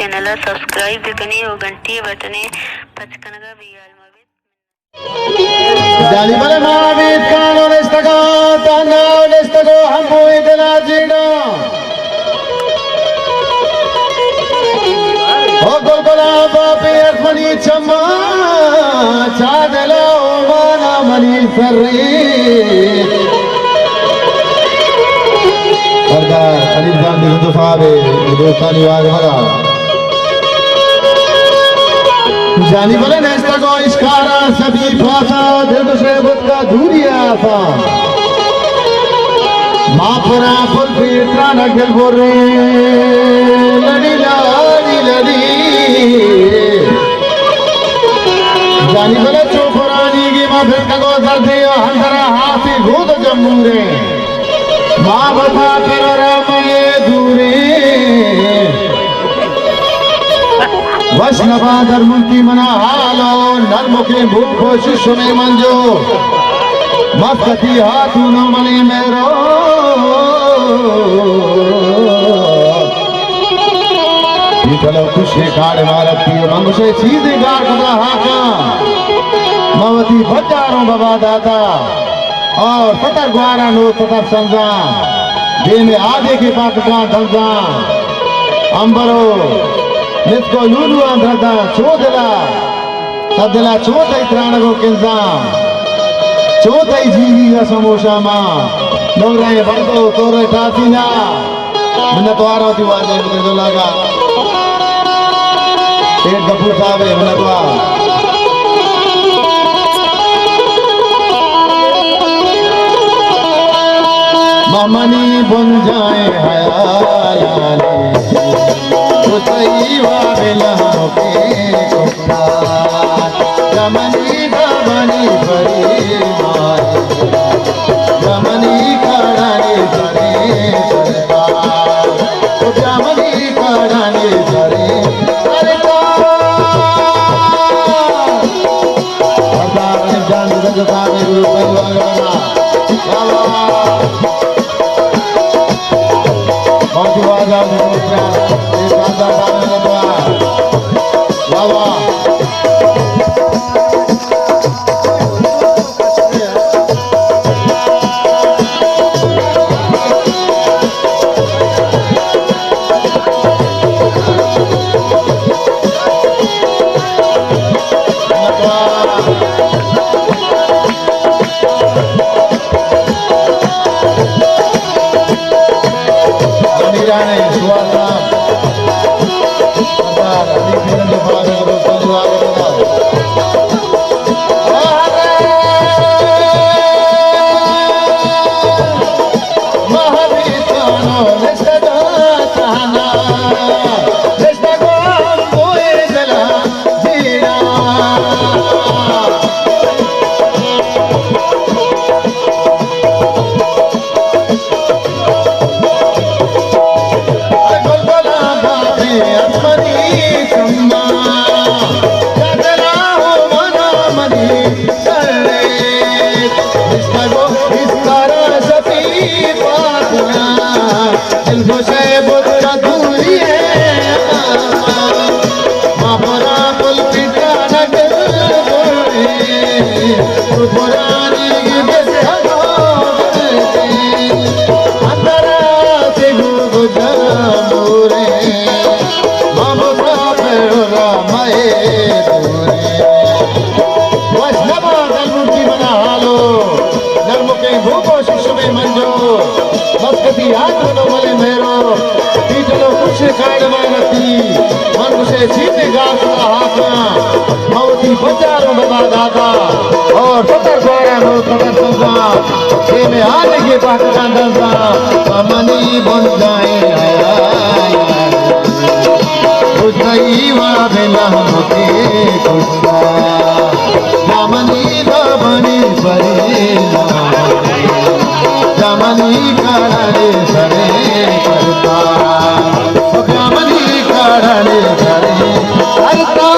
चॅनलला सबस्क्राईब बिकने व घंटी बटने पचकनगा बियालमावे जाली बले मावीत कानो नस्तगो ताना नस्तगो हम बोई देना जीना हो गोलगोला बापे अखमनी चम्मा चादला ओमाना मनी सर्री सरदार खलील खान की दुफावे दोस्तानी वाज भरा जानी बले नेस्ता को इश्कारा सभी फासा दिल से बुत का दूरिया आसा माफरा फुल पीटरा नगल बोरे लड़ी लड़ी लड़ी जानी बले चोपरानी की माँ फिर कगो दर्दी हंसरा हाथी भूत जम्मूरे माँ बता करो रामये दूरे वैष्णवा धर्म की मना हालो नर्म के भूखो शिष्य में मंजो मस्ती हाथू न मनी मेरो चलो खुशी काड़ मारती मंगुशे सीधे गाड़ कदा हाका मवती बच्चारों बाबा दादा और सतर ग्वारा नो सतर संजा दे में आधे के पाकिस्तान धंजा अंबरो नित्को लूलू अंधरदा चोदला सदला चोतई त्राणगो किंजाम चोतई जीवी का समोसा मां नौराए बंदो तोरे टासीना मैंने तो आ रहा थी वाजे मुझे तो लगा पेट कपूर साहब है मैंने तो मामनी बन जाए हयालाले सही वावेला के कोठा जमनी गमनी परी मार जमनी कड़ाने परी सरकार जमनी कड़ाने परी सरकार जान जगता में परिवार बना बहुत वादा बचारों बाबा दादा और सतर ग्वारा नो सतर संजा दे में आने के पाकिस्तान धंजा मनी बन जाए खुशई वावेला के खुशा जामनी दबनी परे जामनी काढ़े सरे करता जामनी काढ़े सरे करता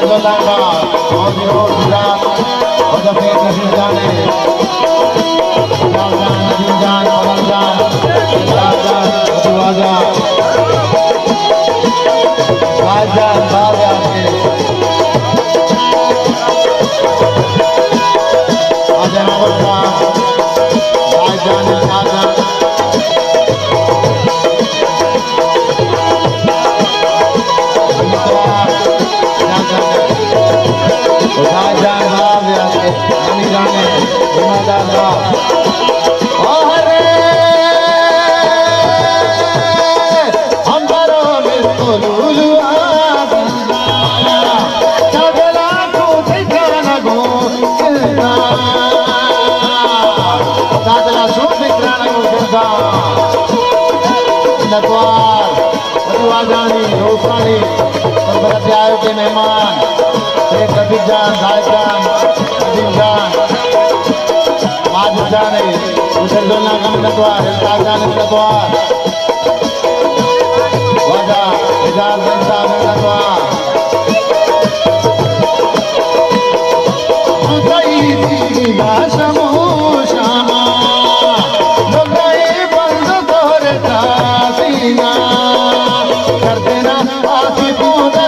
Langa, Audio, Gujarat, Odafir, Nasir Jane, Jan, Nadim Jan, Palan Jan, Jan, Adwaja, Rajan, Bhavya, Ajan Avasta, Rajan, Rajan, के मेहमान शेख रफीक जान, जाहिद जान, नदीम जान, माजिद जान, उधर का मिलतवार, इल्ताफ जान मिलतवार, वाजा इजाज इंसा मिलतवार, मुतईदी गाशमूशा, लुगाई बंद तोरे तासीना, करते ना आसी पूरा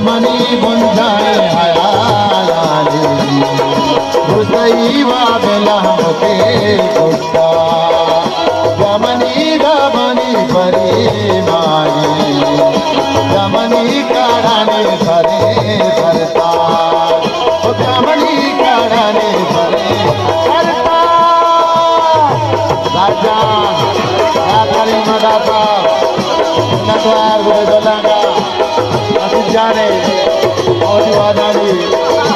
मनी बुंझाए हयालाली हुसैवा बेलहम के कुत्ता जमनी रमनी परी माई जमनी काढ़ाने भरे सरतार जमनी काढ़ाने भरे सरतार राजा राजा मदाता नगवार गुरुदोलांगा जाने और दीवानानी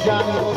John